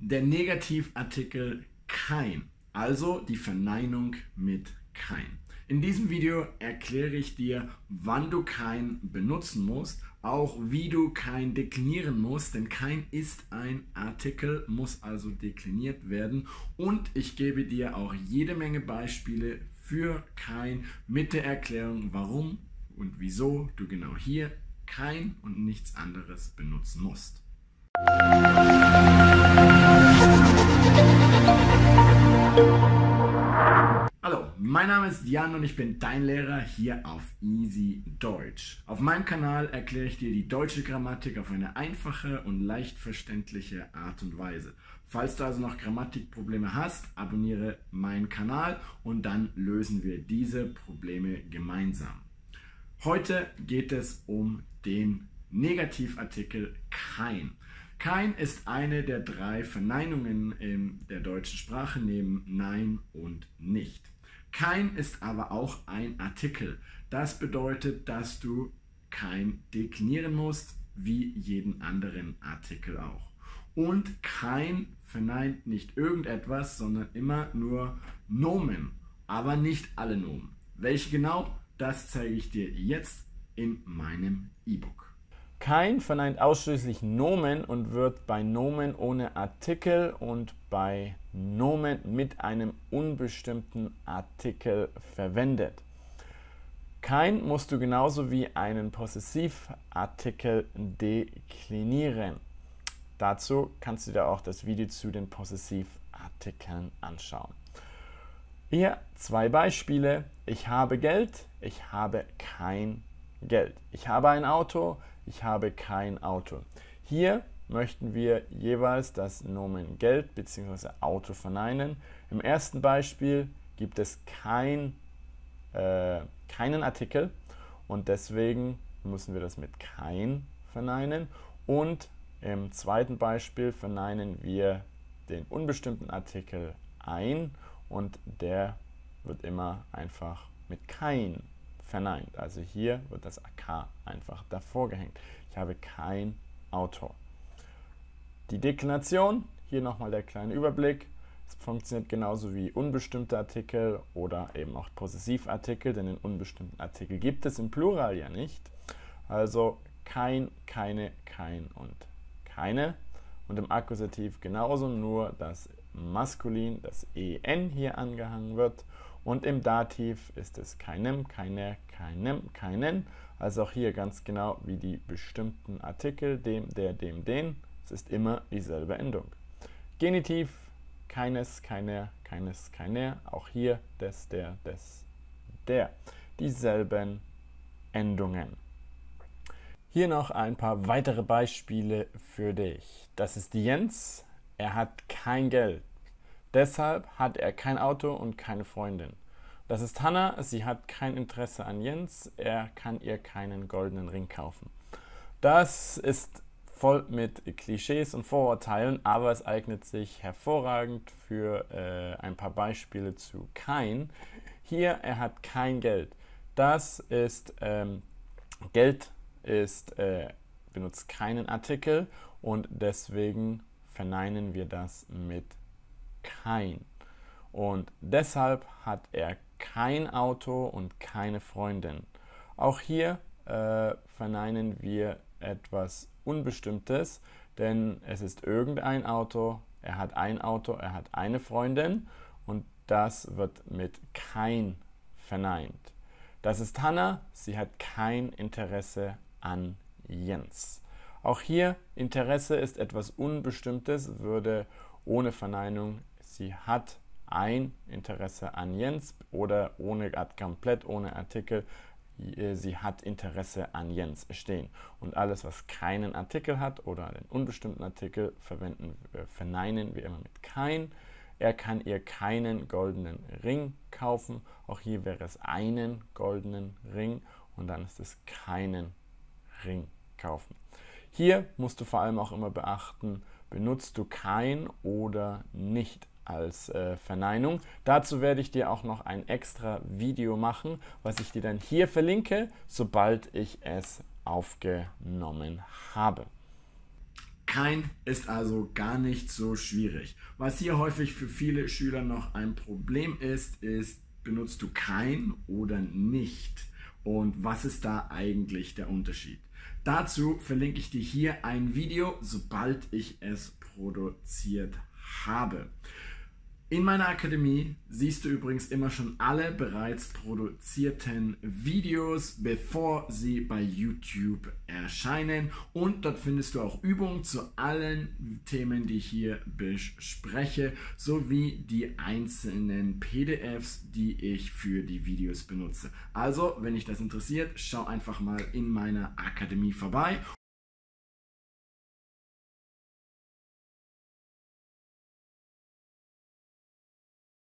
Der Negativartikel kein, also die Verneinung mit kein. In diesem Video erkläre ich dir, wann du kein benutzen musst, auch wie du kein deklinieren musst, denn kein ist ein Artikel, muss also dekliniert werden, und ich gebe dir auch jede Menge Beispiele für kein mit der Erklärung, warum und wieso du genau hier kein und nichts anderes benutzen musst. Hallo, mein Name ist Jan und ich bin dein Lehrer hier auf Easy Deutsch. Auf meinem Kanal erkläre ich dir die deutsche Grammatik auf eine einfache und leicht verständliche Art und Weise. Falls du also noch Grammatikprobleme hast, abonniere meinen Kanal und dann lösen wir diese Probleme gemeinsam. Heute geht es um den Negativartikel kein. Kein ist eine der drei Verneinungen in der deutschen Sprache neben Nein und Nicht. Kein ist aber auch ein Artikel. Das bedeutet, dass du kein deklinieren musst, wie jeden anderen Artikel auch. Und kein verneint nicht irgendetwas, sondern immer nur Nomen, aber nicht alle Nomen. Welche genau, das zeige ich dir jetzt in meinem E-Book. Kein verneint ausschließlich Nomen und wird bei Nomen ohne Artikel und bei Nomen mit einem unbestimmten Artikel verwendet. Kein musst du genauso wie einen Possessivartikel deklinieren. Dazu kannst du dir auch das Video zu den Possessivartikeln anschauen. Hier zwei Beispiele. Ich habe Geld, ich habe kein Geld. Ich habe ein Auto, ich habe kein Auto. Hier möchten wir jeweils das Nomen Geld bzw. Auto verneinen. Im ersten Beispiel gibt es keinen Artikel und deswegen müssen wir das mit kein verneinen. Und im zweiten Beispiel verneinen wir den unbestimmten Artikel ein und der wird immer einfach mit kein verneint. Also hier wird das AK einfach davor gehängt. Ich habe kein Auto. Die Deklination, hier nochmal der kleine Überblick. Es funktioniert genauso wie unbestimmte Artikel oder eben auch Possessivartikel, denn den unbestimmten Artikel gibt es im Plural ja nicht. Also kein, keine, kein und keine. Und im Akkusativ genauso, nur dass maskulin das EN hier angehangen wird. Und im Dativ ist es keinem, keiner, keinem, keinen. Also auch hier ganz genau wie die bestimmten Artikel, dem, der, dem, den. Es ist immer dieselbe Endung. Genitiv, keines, keiner, keines, keiner. Auch hier des, der, des, der. Dieselben Endungen. Hier noch ein paar weitere Beispiele für dich. Das ist Jens. Er hat kein Geld. Deshalb hat er kein Auto und keine Freundin. Das ist Hanna, sie hat kein Interesse an Jens, er kann ihr keinen goldenen Ring kaufen. Das ist voll mit Klischees und Vorurteilen, aber es eignet sich hervorragend für ein paar Beispiele zu kein. Hier, er hat kein Geld. Das ist, Geld ist, benutzt keinen Artikel und deswegen verneinen wir das mit kein. Und deshalb hat er kein Auto und keine Freundin. Auch hier verneinen wir etwas Unbestimmtes, denn es ist irgendein Auto, er hat eine Freundin und das wird mit kein verneint. Das ist Hanna, sie hat kein Interesse an Jens. Auch hier, Interesse ist etwas Unbestimmtes, würde ohne Verneinung sie hat ein Interesse an Jens oder komplett ohne Artikel, sie hat Interesse an Jens stehen. Und alles, was keinen Artikel hat oder einen unbestimmten Artikel, verneinen wir immer mit kein. Er kann ihr keinen goldenen Ring kaufen. Auch hier wäre es einen goldenen Ring und dann ist es keinen Ring kaufen. Hier musst du vor allem auch immer beachten, benutzt du kein oder nicht als Verneinung. Dazu werde ich dir auch noch ein extra Video machen, was ich dir dann hier verlinke, sobald ich es aufgenommen habe. Kein ist also gar nicht so schwierig. Was hier häufig für viele Schüler noch ein Problem ist, benutzt du kein oder nicht? Und was ist da eigentlich der Unterschied? Dazu verlinke ich dir hier ein Video, sobald ich es produziert habe. In meiner Akademie siehst du übrigens immer schon alle bereits produzierten Videos, bevor sie bei YouTube erscheinen. Und dort findest du auch Übungen zu allen Themen, die ich hier bespreche, sowie die einzelnen PDFs, die ich für die Videos benutze. Also, wenn dich das interessiert, schau einfach mal in meiner Akademie vorbei.